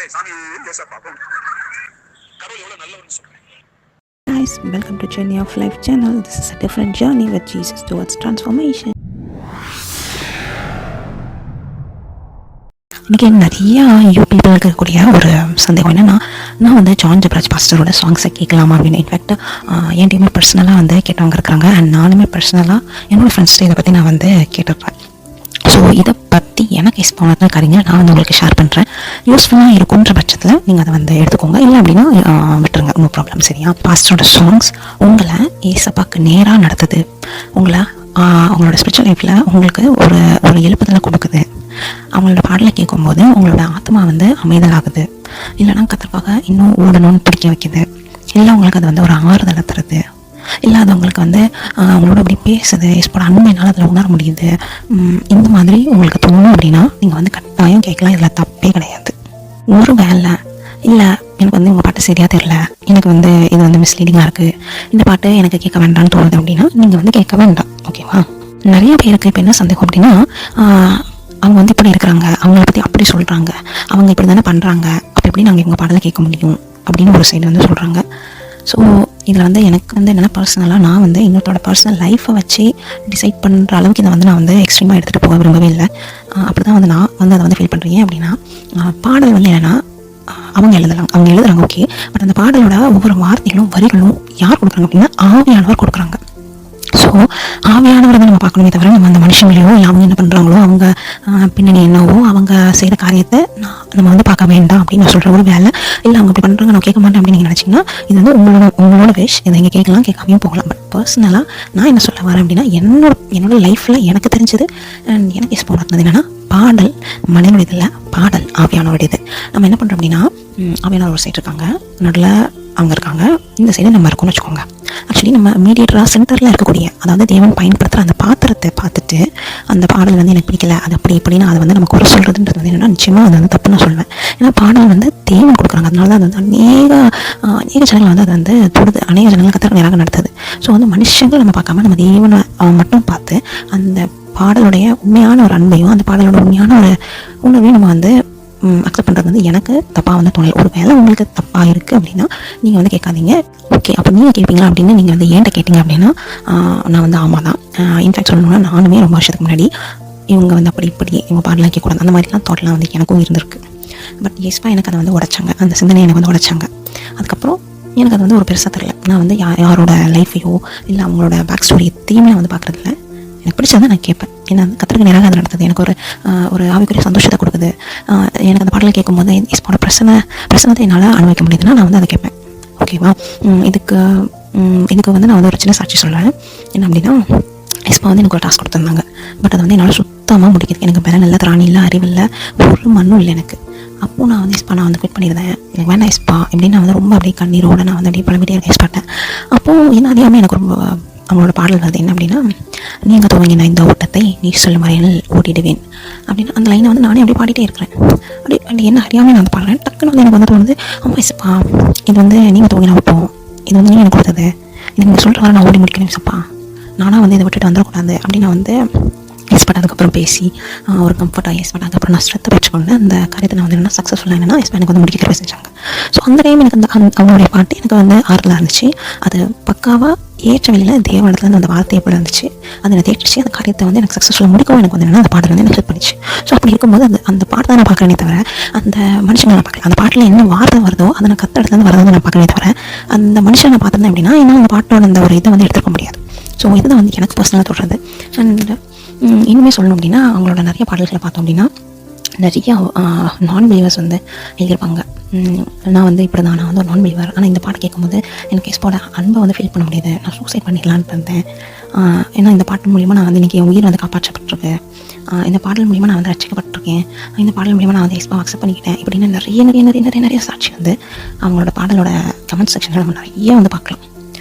Guys, welcome to Journey of Life channel. This is a different journey with Jesus towards transformation. இன்றைக்கி நிறையா பீப்புளுக்கு இருக்கக்கூடிய ஒரு சந்தேகம் என்னென்னா, நான் வந்து ஜான் ஜெபராஜ் பாஸ்டரோட சாங்ஸை கேட்கலாமா அப்படின்னு. இன்ஃபேக்ட் என் டீமே பர்சனலாக வந்து கேட்டவங்க இருக்கிறாங்க. அண்ட் நானுமே பர்சனலாக என்னோடய ஃப்ரெண்ட்ஸ்ட்டு இதை பற்றி நான் வந்து கேட்டிருப்பேன். ஸோ இதை பற்றி எனக்கு எக்ஸ்போனர்னா காரியங்கள் நான் வந்து உங்களுக்கு ஷேர் பண்ணுறேன். யூஸ்ஃபுல்லாக இருக்குன்ற பட்சத்தில் நீங்கள் அதை வந்து எடுத்துக்கோங்க, இல்லை அப்படின்னா விட்டுருங்க, நோ ப்ராப்ளம். சரியா? பாஸ்டரோட சாங்ஸ் உங்களை ஏசப்பாக்கு நேராக நடத்துது, உங்களை அவங்களோட ஸ்பிரிச்சுவல் லைஃப்பில் உங்களுக்கு ஒரு எழுப்புதலை கொடுக்குது. அவங்களோட பாடலை கேட்கும்போது உங்களோட ஆத்மா வந்து அமைதலாகுது, இல்லைனா கத்திற்காக இன்னும் ஓடணும்னு பிடிக்க வைக்குது, இல்லை உங்களுக்கு அது வந்து ஒரு ஆறுதலை தருது, இல்லை அது உங்களுக்கு வந்து அவங்களோட அப்படி பேசுது, எஸ்போட அன்பையினால் அதில் உணர முடியுது. இந்த மாதிரி உங்களுக்கு தோணும் அப்படின்னா நீங்கள் வந்து கட்டாயம் கேட்கலாம், இதில் தப்பே கிடையாது. ஒரு வேலை இல்லை எனக்கு வந்து உங்கள் பாட்டு சரியாக தெரியல, எனக்கு வந்து இது வந்து மிஸ்லீடிங்காக இருக்குது, இந்த பாட்டு எனக்கு கேட்க வேண்டாம்னு தோணுது அப்படின்னா நீங்கள் வந்து கேட்க வேண்டாம். ஓகேவா? நிறைய பேருக்கு இப்போ என்ன சந்தேகம் அப்படின்னா, அவங்க வந்து இப்படி இருக்கிறாங்க, அவங்கள பற்றி அப்படி சொல்கிறாங்க, அவங்க இப்படி தானே பண்ணுறாங்க, அப்படி எப்படி நாங்கள் இவங்க பாடலை கேட்க முடியும் அப்படின்னு ஒரு சைடு வந்து சொல்கிறாங்க. ஸோ இதில் வந்து எனக்கு வந்து என்னென்னா, பர்சனலாக நான் வந்து இன்னொருத்தோட பர்சனல் லைஃப்பை வச்சு டிசைட் பண்ணுற அளவுக்கு இதை வந்து நான் வந்து எக்ஸ்ட்ரீமாக எடுத்துகிட்டு போக விரும்பவே இல்லை. அப்படி தான் வந்து நான் வந்து அதை வந்து ஃபீல் பண்ணுறேன். அப்படின்னா பாடல் வந்து என்னென்னா அவங்க எழுதுறாங்க ஓகே, பட் அந்த பாடலோட ஒவ்வொரு வார்த்தைகளும் வரிகளும் யார் கொடுக்குறாங்க அப்படின்னா ஆவியானவர் கொடுக்குறாங்க. ஸோ ஆவியானவரை தான் நம்ம பார்க்கணுமே தவிர நம்ம அந்த மனுஷங்களையோ இல்லை அவங்க என்ன பண்ணுறாங்களோ, அவங்க பின்னணி என்னவோ, அவங்க செய்கிற காரியத்தை நம்ம வந்து பார்க்க வேண்டாம் அப்படின்னு நான் சொல்கிற ஒரு வேலை. இல்லை அவங்க அப்படி பண்ணுறாங்க நான் கேட்க மாட்டேன் அப்படின்னு நீங்கள் நினச்சிங்கன்னா, இது வந்து உங்களோட விஷ், இதை இங்கே கேட்கலாம், கேட்காமையும் போகலாம். பட் பர்சனலாக நான் என்ன சொல்ல வரேன் அப்படின்னா, என்னோட லைஃப்பில் எனக்கு தெரிஞ்சது அண்ட் எனக்கு எக்ஸ்போர்ட் ஆனது என்னென்னா, பாடல் மனிதனுடையதில்லை, பாடல் ஆவியானவருடையது. நம்ம என்ன பண்ணுறோம் அப்படின்னா, ஆவியானவர் ஒரு சைடு இருக்காங்க, நடுவில் அவங்க இருக்காங்க, இந்த சைடு நம்ம இருக்கோம்னு வச்சுக்கோங்க. ஆக்சுவலி நம்ம மீடியேட்டராக சென்டரில் இருக்கக்கூடிய, அதாவது தேவன் பயன்படுத்துகிற அந்த பாத்திரத்தை பார்த்துட்டு அந்த பாடல் வந்து எனக்கு பிடிக்கல, அது அப்படி இப்படின்னா அதை வந்து நமக்கு ஒரு சொல்கிறதுன்றது வந்து என்னென்னா, நிச்சயமாக அது வந்து தப்பு நான் சொல்லுவேன். ஏன்னா பாடல் வந்து தேவன் கொடுக்குறாங்க, அதனால தான் அது வந்து அநேக ஜனங்கள் வந்து அது வந்து தொடுது, அநேக ஜனங்கள் கத்திர நேராக நடத்துது. ஸோ வந்து மனுஷங்கள் நம்ம பார்க்காம நம்ம தேவனை மட்டும் பார்த்து அந்த பாடலுடைய உண்மையான ஒரு அன்பையும் அந்த பாடலோட உண்மையான ஒரு உணர்வையும் நம்ம வந்து அக்செப்ட் பண்ணுறது வந்து எனக்கு தப்பாக வந்து தோணலை. ஒரு வேளை உங்களுக்கு தப்பாக இருக்குது அப்படின்னா நீங்கள் வந்து கேட்காதீங்க. ஓகே, அப்போ நீங்கள் கேட்பீங்களா அப்படின்னு நீங்கள் வந்து ஏன்ட்ட கேட்டிங்க அப்படின்னா, நான் வந்து ஆமாம் தான். இன்ஃபேக்ட் சொல்லணும்னா நானுமே ரொம்ப வருஷத்துக்கு முன்னாடி இவங்க வந்து அப்படி இப்படி இவங்க பாடலாம் கேட்கக்கூடாது அந்த மாதிரிலாம் தாட்லாம் வந்து எனக்கும் இருந்திருக்கு. பட் எஸ்பா எனக்கு அதை வந்து உடைச்சாங்க, அந்த சிந்தனை எனக்கு வந்து உடைச்சாங்க. அதுக்கப்புறம் எனக்கு அது வந்து ஒரு பெருசாக தெரியல. நான் வந்து யாரோட லைஃப்பையோ இல்லை அவங்களோட பேக் ஸ்டோரி எத்தையுமே நான் வந்து பார்க்குறதில்ல. எனக்கு பிடிச்சதை நான் கேட்பேன். ஏன்னா கத்திரிக்கு நேராக அது நடத்துது, எனக்கு ஒரு ஆவிக்குரிய சந்தோஷத்தை கொடுக்குது. எனக்கு அந்த பாடலை கேட்கும்போது எஸ்போட பிரசனத்தை என்னால் அனுபவிக்க முடியுதுன்னா நான் வந்து அதை கேட்பேன். ஓகேவா? இதுக்கு வந்து நான் வந்து ஒரு சின்ன சாட்சி சொல்கிறேன். என்ன அப்படின்னா, எஸ்பா வந்து எனக்கு ஒரு டாஸ்க் கொடுத்துருந்தாங்க. பட் அது வந்து என்னால் சுத்தமாக முடிக்குது. எனக்கு பலன் இல்லை, திராணி இல்லை, அறிவில்லை, ஒரு மண்ணும் இல்லை எனக்கு. அப்போது நான் வந்து எஸ்பா நான் வந்து குவிட் பண்ணியிருந்தேன், எனக்கு வேணாம் எஸ்பா எப்படின்னு நான் வந்து ரொம்ப அப்படியே கண்ணீரோடு நான் வந்து அப்படியே பழமிட்டே இருக்கேன் எஸ்பாட்டேன். அப்போது என்ன அறியாமல் எனக்கு ரொம்ப அவங்களோட பாடல் வருது. என்ன அப்படின்னா, நீங்கள் துவங்கின இந்த ஓட்டத்தை நீ சொல்லும் வரையில் ஓடிடுவேன் அப்படின்னு அந்த லைனை வந்து நானே அப்படியே பாடிட்டே இருக்கிறேன். அப்படி என்ன அறியாமல் நான் வந்து பாடுறேன். டக்குன்னு வந்து எனக்கு வந்து தோணுது, ஆமாம் எஸ்ப்பா இது வந்து நீங்கள் துவங்கின ஓட்டம், இது வந்து நீங்கள் எனக்கு கொடுத்தது, இது நீங்கள் சொல்கிற வரை நான் ஓடி முடிக்கணும் எஸ்ப்பா, நானாக வந்து இதை விட்டுட்டு வந்துடக்கூடாது அப்படின்னு நான் வந்து எஸ்பட் அதுக்கப்புறம் பேசி ஒரு கம்ஃபர்ட்டாக எஸ்பட் அதுக்கப்புறம் நான் ஸ்ட்ரெத்தை வச்சுக்கொண்டு அந்த காரியத்தை நான் வந்து என்னென்னா சக்ஸஸ்ஃபுல்லாக என்னென்னா எஸ்பா எனக்கு வந்து முடிக்க செஞ்சாங்க. ஸோ அந்த டைம் எனக்கு அவங்களுடைய பாட்டு எனக்கு வந்து ஆறுதலாக இருந்துச்சு. அது பக்காவாக ஏற்ற வழியில் தேவனிடத்துலேருந்து அந்த வார்த்தை எப்படி இருந்துச்சு, அதை நான் தேடிச்சு அந்த காரியத்தை வந்து எனக்கு சக்ஸஸ்ஃபுல்லாக முடிக்கவும் எனக்கு வந்து என்னென்னா அந்த பாடல் வந்து எனக்கு ஹெல்ப் பண்ணிச்சு. ஸோ அப்படி இருக்கும்போது அந்த பாட்டை தான் நான் பார்க்குறேனே தவிர அந்த மனுஷனை நான் பார்க்கல. அந்த பாட்டில் என்ன வார்த்தை வருதோ அதை நான் கத்த இடத்துலேருந்து வரதை நான் பார்க்கறேனே தவிர அந்த மனுஷனை நான் பார்த்துருந்தேன் அப்படின்னா இன்னும் அந்த பாட்டோட அந்த ஒரு இதை வந்து எடுத்துக்க முடியாது. ஸோ இதுதான் வந்து எனக்கு பர்சனலாக தோன்றது. அண்ட் இனிமேல் சொல்லணும் அப்படின்னா, அவங்களோட நிறைய பாடல்களை பார்த்தோம் அப்படின்னா நிறைய நான் பிலீவர்ஸ் வந்து எழுதியிருப்பாங்க. நான் வந்து இப்படி தான், நான் வந்து ஒரு நான் பிலீவர், ஆனால் இந்த பாட்டு கேட்கும்போது எனக்கு எஸ்போட அன்பை வந்து ஃபீல் பண்ண முடியுது, நான் சூசைட் பண்ணிடலான்ட்டு இருந்தேன். ஏன்னா இந்த பாட்டு மூலிமா நான் வந்து இன்றைக்கி என் உயிர் வந்து காப்பாற்றப்பட்டிருக்கு, இந்த பாடல் மூலிமா நான் வந்து ரசிக்கப்பட்டிருக்கேன், இந்த பாடல் மூலிமா நான் வந்து எஸ்பா அக்செப்ட் பண்ணிக்கிட்டேன் இப்படின்னு நிறைய சாட்சி வந்து அவங்களோட பாடலோட கமெண்ட் செக்ஷனில் நம்ம நிறைய வந்து பார்க்கலாம்.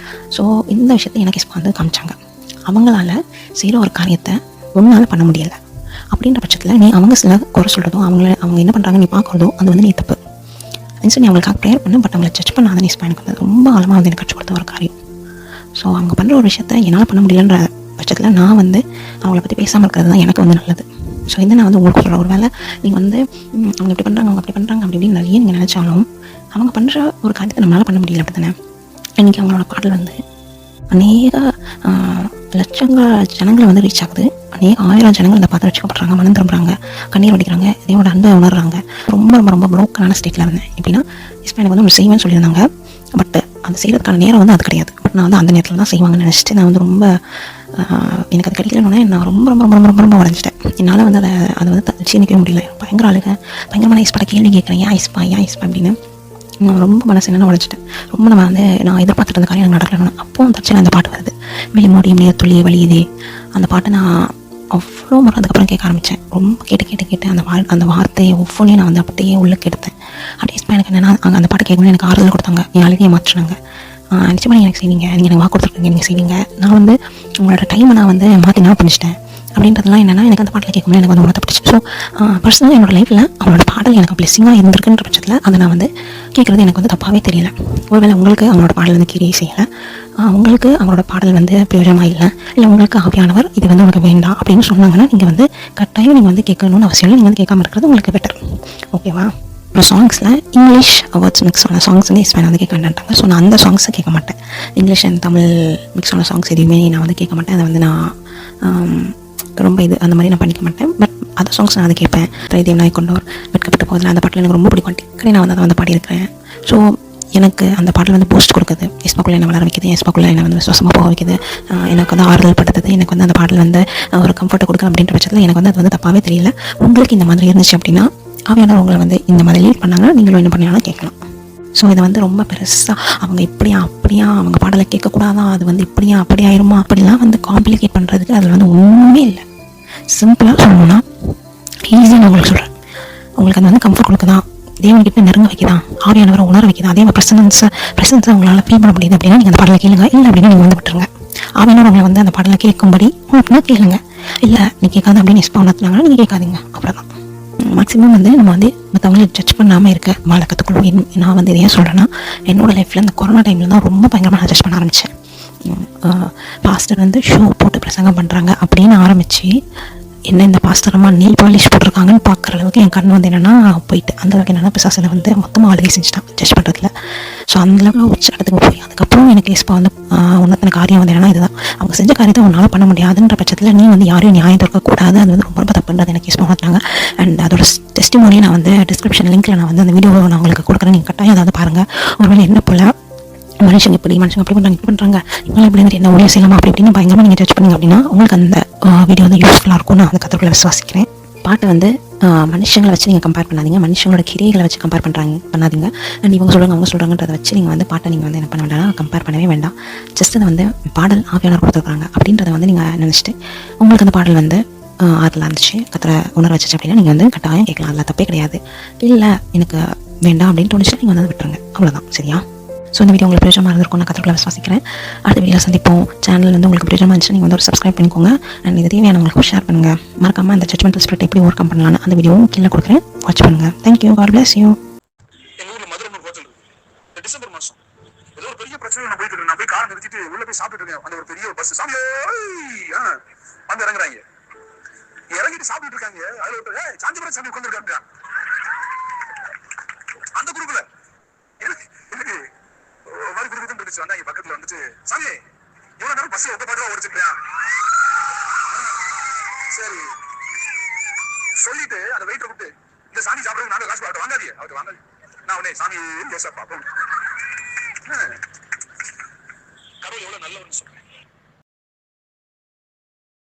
ஸோ இந்த விஷயத்தை எனக்கு எஸ்பா வந்து காமிச்சாங்க. அவங்களால செய்கிற ஒரு காரியத்தை ஒன்றால் பண்ண முடியலை அப்படின்ற பட்சத்தில் நீ அவங்க சில குறை சொல்கிறதோ அவங்க என்ன பண்ணுறாங்க நீ பார்க்குறதோ அது வந்து நீ தப்பு. நீ அவங்களுக்காக ப்ரேயர் பண்ண, பட் அவங்களை ஜட்ஜ் பண்ணாத. நீ எனக்கு வந்து ரொம்ப ஆழமாக வந்து எனக்கு கற்றுக் கொடுத்த ஒரு காரியம். ஸோ அவங்க பண்ணுற ஒரு விஷயத்த என்னால் பண்ண முடியலன்ற பட்சத்தில் நான் வந்து அவங்கள பற்றி பேசாமல் இருக்கிறது தான் எனக்கு வந்து நல்லது. ஸோ இதை நான் வந்து உங்களுக்கு சொல்கிறேன். ஒரு வேளை நீங்கள் வந்து அவங்க இப்படி பண்ணுறாங்க, அவங்க அப்படி பண்ணுறாங்க அப்படி இப்படின்னு நிறைய நீங்கள் நினச்சாலும் அவங்க பண்ணுற ஒரு காரியத்தை நம்மளால் பண்ண முடியல. அப்படி தானே? இன்றைக்கி அவங்களோட பாடல் வந்து அநேக லட்சங்கள் ஜனங்களை வந்து ரீச் ஆகுது. அநேக 1000 ஜனங்கள் இந்த பார்த்து ரசிக்கப்படுறாங்க, மனம் திரும்புறாங்க, கண்ணீர் வடிக்கிறாங்க, இதோட அன்பை உணர்றாங்க. ரொம்ப ரொம்ப ரொம்ப ப்ரோக்கனான ஸ்டேட்டில் இருந்தேன். எப்படின்னா எனக்கு வந்து ஒன்று செய்வேன்னு சொல்லியிருந்தாங்க. பட் அந்த செய்கிறதுக்கான நேரம் வந்து அது கிடையாது. பட் நான் வந்து அந்த நேரத்தில் தான் செய்வாங்கன்னு நினச்சிட்டு நான் வந்து ரொம்ப எனக்கு அது கிடைக்கலன்னு நான் ரொம்ப ரொம்ப ரொம்ப ரொம்ப ரொம்ப உடஞ்சிட்டேன். என்னால் வந்து அதை வந்து தச்சு நிற்கவே முடியல. பயங்கர அழுக, பயங்கரமான ஐஸ்பாட கேள்வி கேட்குறேன், ஏன் ஐஸ்பா அப்படின்னு நான் ரொம்ப மனசு என்னென்ன உடஞ்சிட்டேன். ரொம்ப நான் எதிர்பார்த்துட்டு இருந்த காரியம் எனக்கு நடக்கலன்னு அப்போ தச்சு அந்த பாட்டு வருது, வெளிமூடி முடிய துள்ளி வழியுதே. அந்த பாட்டை நான் அவ்வளோ முறை அதுக்கப்புறம் கேட்க ஆரம்பித்தேன். ரொம்ப கேட்டு அந்த வார்த்தையை ஒவ்வொன்றையும் நான் வந்து அப்படியே உள்ளே எடுத்தேன். அப்படியே எனக்கு என்னென்னா அந்த பாட்டு கேட்கணும்னு எனக்கு ஆறுதல் கொடுத்தாங்க, என் அழுகையை மாற்றினாங்க. நிச்சயமாக எனக்கு செய்வீங்க, நீங்கள் எனக்கு வாக்கு கொடுத்துருக்கீங்க, எனக்கு செய்வீங்க, நான் வந்து உங்களோட டைமை நான் வந்து மாற்றி நான் பண்ணிச்சிட்டேன் அப்படின்றதுலாம் என்னென்னா எனக்கு அந்த பாட்டில் கேட்கும்போது எனக்கு வந்து உணர்த்தப்பட்டுச்சு. ஸோ பர்சனலாக என்னோடய லைஃப்பில் அவங்களோட பாடல் எனக்கு பிளெஸிங்காக இருந்திருக்குன்ற பட்சத்தில் அதை நான் வந்து கேட்குறது எனக்கு வந்து தப்பாகவே தெரியல. ஒருவேளை உங்களுக்கு அவங்களோட பாடல் வந்து கிரியை செய்யலை, உங்களுக்கு அவங்களோட பாடல் வந்து பிரயோஜனமாக இல்லை உங்களுக்கு ஆவியானவர் இது வந்து உங்களுக்கு வேண்டாம் அப்படின்னு சொன்னாங்கன்னா நீங்கள் வந்து கட்டாயம் நீங்கள் வந்து கேட்கணும்னு அவசியம் இல்லை. நீங்கள் வந்து கேட்காம இருக்கிறது உங்களுக்கு பெட்டர். ஓகேவா? அப்புறம் சாங்ஸில் இங்கிலீஷ் வேர்ட்ஸ் மிக்ஸ் ஆன சாங்ஸ் வந்து எஸ்பேன் வந்து கேட்க வேண்டான்ட்டாங்க. ஸோ நான் அந்த சாங்ஸை கேட்க மாட்டேன். இங்கிலீஷ் அண்ட் தமிழ் மிக்ஸ் ஆன சாங்ஸ் எதுவுமே நான் வந்து கேட்க மாட்டேன். அதை வந்து நான் ரொம்ப அந்த மாதிரி நான் பண்ணிக்க மாட்டேன். பட் அந்த சாங்ஸ் நான் அதை கேட்பேன். இதயம் நாய் கொண்டோர், வெட்கப்பட்டு போதில் அந்த பாட்டில் எனக்கு ரொம்ப பிடிக்கும். டிக்கடி நான் வந்து அதை வந்து பாடியிருக்கிறேன். ஸோ எனக்கு அந்த பாட்டில் வந்து போஸ்ட் கொடுக்குது, எஸ்பாக்குள்ளே என்ன வளர வைக்குது, எஸ்பாக்குள்ளே என்ன வந்து விசுவாசமாக போக வைக்குது, எனக்கு வந்து ஆறுதல் படுத்துது, எனக்கு வந்து அந்த பாடல் வந்து ஒரு கம்ஃபர்ட்டை கொடுக்குது. அப்படின்ற பட்சத்தில் எனக்கு வந்து அது வந்து தப்பாகவே தெரியல. உங்களுக்கு இந்த மாதிரி இருந்துச்சு அப்படின்னா ஆவியானவர் உங்களை வந்து இந்த மாதிரி லீட் பண்ணாங்கன்னா நீங்களும் என்ன பண்ணாலும் கேட்கலாம். ஸோ இதை வந்து ரொம்ப பெருசாக அவங்க அப்படியா அவங்க பாடலை கேட்கக்கூடாதா, அது வந்து இப்படியா அப்படி ஆயிருமா அப்படிலாம் வந்து காம்ப்ளிகேட் பண்ணுறதுக்கு அதில் வந்து ஒன்றுமே இல்லை. சிம்பிளாக சொல்லணும்னா ஈஸியாக நான் உங்களுக்கு சொல்கிறேன். உங்களுக்கு அது வந்து கம்ஃபர்ட் கொடுக்குதா, தேவன்கிட்ட நெருங்க வைக்குதான், ஆவியானவரை உணர வைக்குதா, அதே பிரசன்ஸை உங்களால் ஃபீல் பண்ண முடியுது அப்படின்னா நீங்கள் அந்த பாடலை கேளுங்க. இல்லை அப்படின்னா நீங்கள் வந்து விட்டுருங்க. ஆவியானவர் உங்களை வந்து அந்த பாடலை கேட்கும்படி அப்படின்னா கேளுங்க. இல்லை நீ கேட்காது அப்படின்னு எஸ்பா உணர்த்தினாங்கன்னா நீங்கள் கேட்காதீங்க. அவ்வளோதான். மேக்ஸிமம் வந்து நம்ம வந்து மற்றவங்களை ஜட்ஜ் பண்ணாமல் இருக்க வாழ கற்றுக்கொள்வோம். நான் வந்து இதை ஏன் சொல்கிறேன்னா, என்னோடய லைஃப்பில் இந்த கொரோனா டைமில் தான் ரொம்ப பயங்கரமாக நான் ஜட்ஜ் பண்ண ஆரம்பித்தேன். பாஸ்டர் வந்து ஷோ போட்டு பிரசங்கம் பண்ணுறாங்க அப்படின்னு ஆரம்பித்து என்ன இந்த பாஸ்டரமாக நெயில் பாலிஷ் போட்டிருக்காங்கன்னு பார்க்குற அளவுக்கு என் கண் வந்து என்னென்னா போயிட்டு அந்த அளவுக்கு என்னென்னா பிசாசில் வந்து மொத்தமாக ஆளுகை செஞ்சுட்டான் ஜட்ஜ் பண்ணுறதுல. ஸோ அந்தளவுக்கு உச்ச இடத்துக்கு போய் அதுக்கப்புறம் எனக்கு எஸ்பா வந்து உன்னத்தன காரியம் வந்து என்னென்னா இதுதான், அவங்க செஞ்ச காரியத்தை உன்னால் பண்ண முடியாதுன்ற பட்சத்தில் நீ வந்து யாரையும் நியாயம் தோற்கக்கூடாது, அது வந்து ரொம்ப ரொம்ப தப்புன்றது எனக்கு எஸ்பா மாற்றினாங்க. அண்ட் அதோட டெஸ்டிமோனியை நான் வந்து டிஸ்கிரிப்ஷன் லிங்க்கில் நான் வந்து அந்த வீடியோ நான் உங்களுக்கு கொடுக்குறேன். நீங்கள் கட்டாயம் அதாவது பாருங்கள். ஒருவேளை என்ன போல் மனுஷங்க அப்படி பண்ணுறாங்க இப்படி பண்ணுறாங்க இவங்களாம் இப்படி வந்து என்ன ஊழியம் செய்யலாமா அப்படி இப்படின்னு பயங்கரமாக நீங்கள் ஜட்ஜ் பண்ணிங்க அப்படின்னா உங்களுக்கு அந்த வீடியோ வந்து யூஸ்ஃபுல்லாக இருக்கும். நான் அந்த கருத்துக்களை விசுவாசிக்கிறேன். பாட்டை வந்து மனுஷங்களை வச்சு நீங்கள் கம்பேர் பண்ணாதீங்க, மனுஷங்களோட கிரியைகளை வச்சு கம்பேர் பண்ணாதீங்க. அண்ட் இவங்க சொல்கிறாங்க அவங்க சொல்கிறாங்கன்றதை வச்சு நீங்கள் வந்து பாட்டை நீங்கள் வந்து என்ன பண்ண வேண்டாம், கம்பேர் பண்ணவே வேண்டாம். ஜஸ்ட் அதை வந்து பாடல் ஆவியானவர் கொடுத்துருக்காங்க அப்படின்றத வந்து நீங்கள் நினச்சிட்டு உங்களுக்கு அந்த பாடல் வந்து அதில் இருந்துச்சு கத்திர உணர வச்சிச்சு அப்படின்னா நீங்கள் வந்து கட்டாயம் கேட்கலாம். அதில் தப்பே கிடையாது. இல்லை எனக்கு வேண்டாம் அப்படின்னு தோணுச்சு நீங்கள் வந்து விட்டுருங்க. அவ்வளோதான். சரியா? ஸோ இந்த வீடியோ உங்களுக்கு பிரயோஜனமாக இருந்திருக்கும் நான் கற்றுக்களை விசுவாசிக்கிறேன். அடுத்த வீடியோ சந்திப்போம். சேனல் வந்து உங்களுக்கு பிரயோஜனமாக இருந்துச்சு நீங்கள் வந்து ஒரு சப்ஸ்கிரைப் பண்ணிக்கோங்க. அண்ட் இது தேவையான உங்களுக்கு ஷேர் பண்ணுங்கள். மறக்காமல் அந்த ஜட்மெண்டல் ஸ்பிரிட் எப்படி ஓவர் கம் பண்ணலான்னு அந்த வீடியோவும் கீழே கொடுக்குறேன். வாட்ச் பண்ணுங்கள். தேங்க்யூ. God bless you. எங்கள் ஊரில் மதுரை ஹோட்டல் இருக்குது. டிசம்பர் மாதம் ஏதோ ஒரு பெரிய பிரச்சனை நான் போயிட்டு இருக்கேன். நான் போய் காரை நிறுத்திட்டு உள்ளே போய் சாப்பிட்டு இருக்கேன். அந்த ஒரு பெரிய பஸ் சாமி வந்து இறங்குறாங்க. இறங்கிட்டு சாப்பிட்டு இருக்காங்க. அதில் ஒரு சாஞ்சிபுரம் சாமி உட்காந்துருக்காங்க. அந்த குரூப்ல எனக்கு மாதிரி குரூப் தான் வந்தாங்க. பக்கத்துல வந்துட்டு சாமி இவ்வளவு நேரம் பஸ் ஒத்த பாட்டுவா ஓடிச்சுக்கிறியா சரி சொல்லிட்டு அந்த வெயிட்டரை கூப்பிட்டு இந்த சாமி சாப்பிடுறது நாங்க காசு அவர்கிட்ட வாங்காதியே, அவர்கிட்ட வாங்காது. நான் உடனே சாமி ஏசா பாப்போம் கடவுள் எவ்வளவு நல்லவன்னு சொல்றேன்.